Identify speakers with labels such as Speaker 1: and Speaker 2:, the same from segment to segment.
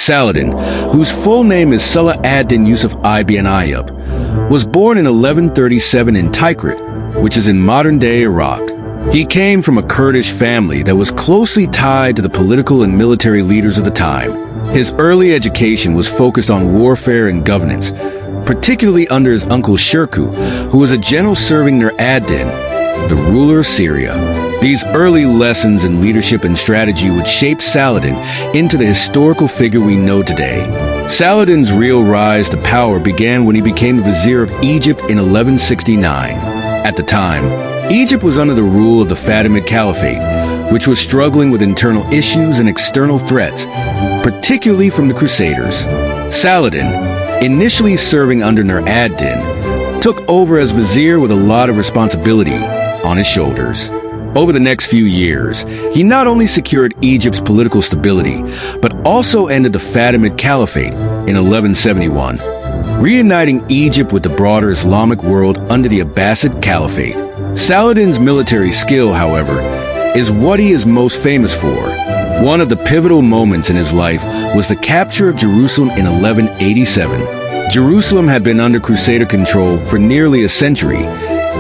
Speaker 1: Saladin, whose full name is Saladin Yusuf ibn Ayyub, was born in 1137 in Tikrit, which is in modern-day Iraq. He came from a Kurdish family that was closely tied to the political and military leaders of the time. His early education was focused on warfare and governance, particularly under his uncle Shirkuh, who was a general serving Nur ad-Din, the ruler of Syria. These early lessons in leadership and strategy would shape Saladin into the historical figure we know today. Saladin's real rise to power began when he became the vizier of Egypt in 1169. At the time, Egypt was under the rule of the Fatimid Caliphate, which was struggling with internal issues and external threats, particularly from the Crusaders. Saladin, initially serving under Nur ad-Din, took over as vizier with a lot of responsibility on his shoulders. Over the next few years, he not only secured Egypt's political stability, but also ended the Fatimid Caliphate in 1171, reuniting Egypt with the broader Islamic world under the Abbasid Caliphate. Saladin's military skill, however, is what he is most famous for. One of the pivotal moments in his life was the capture of Jerusalem in 1187. Jerusalem had been under Crusader control for nearly a century,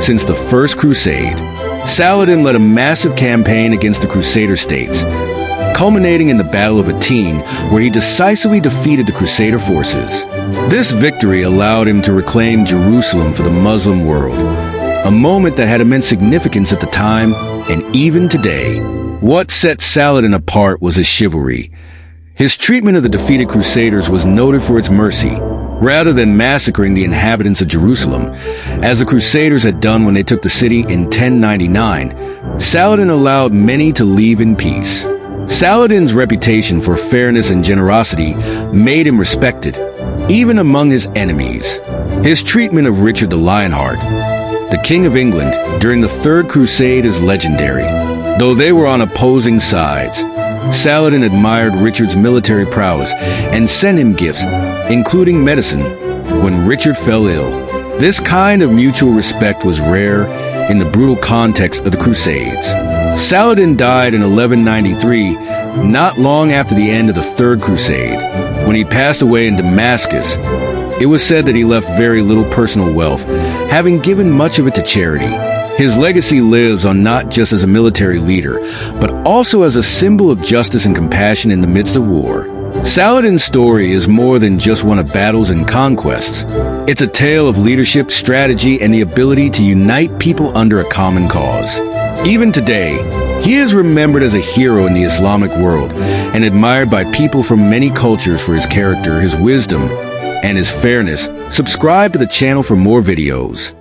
Speaker 1: since the First Crusade. Saladin led a massive campaign against the Crusader states, culminating in the Battle of Hattin, where he decisively defeated the Crusader forces. This victory allowed him to reclaim Jerusalem for the Muslim world, a moment that had immense significance at the time and even today. What set Saladin apart was his chivalry. His treatment of the defeated Crusaders was noted for its mercy. Rather than massacring the inhabitants of Jerusalem, as the Crusaders had done when they took the city in 1099, Saladin allowed many to leave in peace. Saladin's reputation for fairness and generosity made him respected, even among his enemies. His treatment of Richard the Lionheart, the King of England, during the Third Crusade is legendary. Though they were on opposing sides, Saladin admired Richard's military prowess and sent him gifts, including medicine, when Richard fell ill. This kind of mutual respect was rare in the brutal context of the Crusades. Saladin died in 1193, not long after the end of the Third Crusade. When he passed away in Damascus, it was said that he left very little personal wealth, having given much of it to charity. His legacy lives on not just as a military leader, but also as a symbol of justice and compassion in the midst of war. Saladin's story is more than just one of battles and conquests. It's a tale of leadership, strategy, and the ability to unite people under a common cause. Even today, he is remembered as a hero in the Islamic world and admired by people from many cultures for his character, his wisdom, and his fairness. Subscribe to the channel for more videos.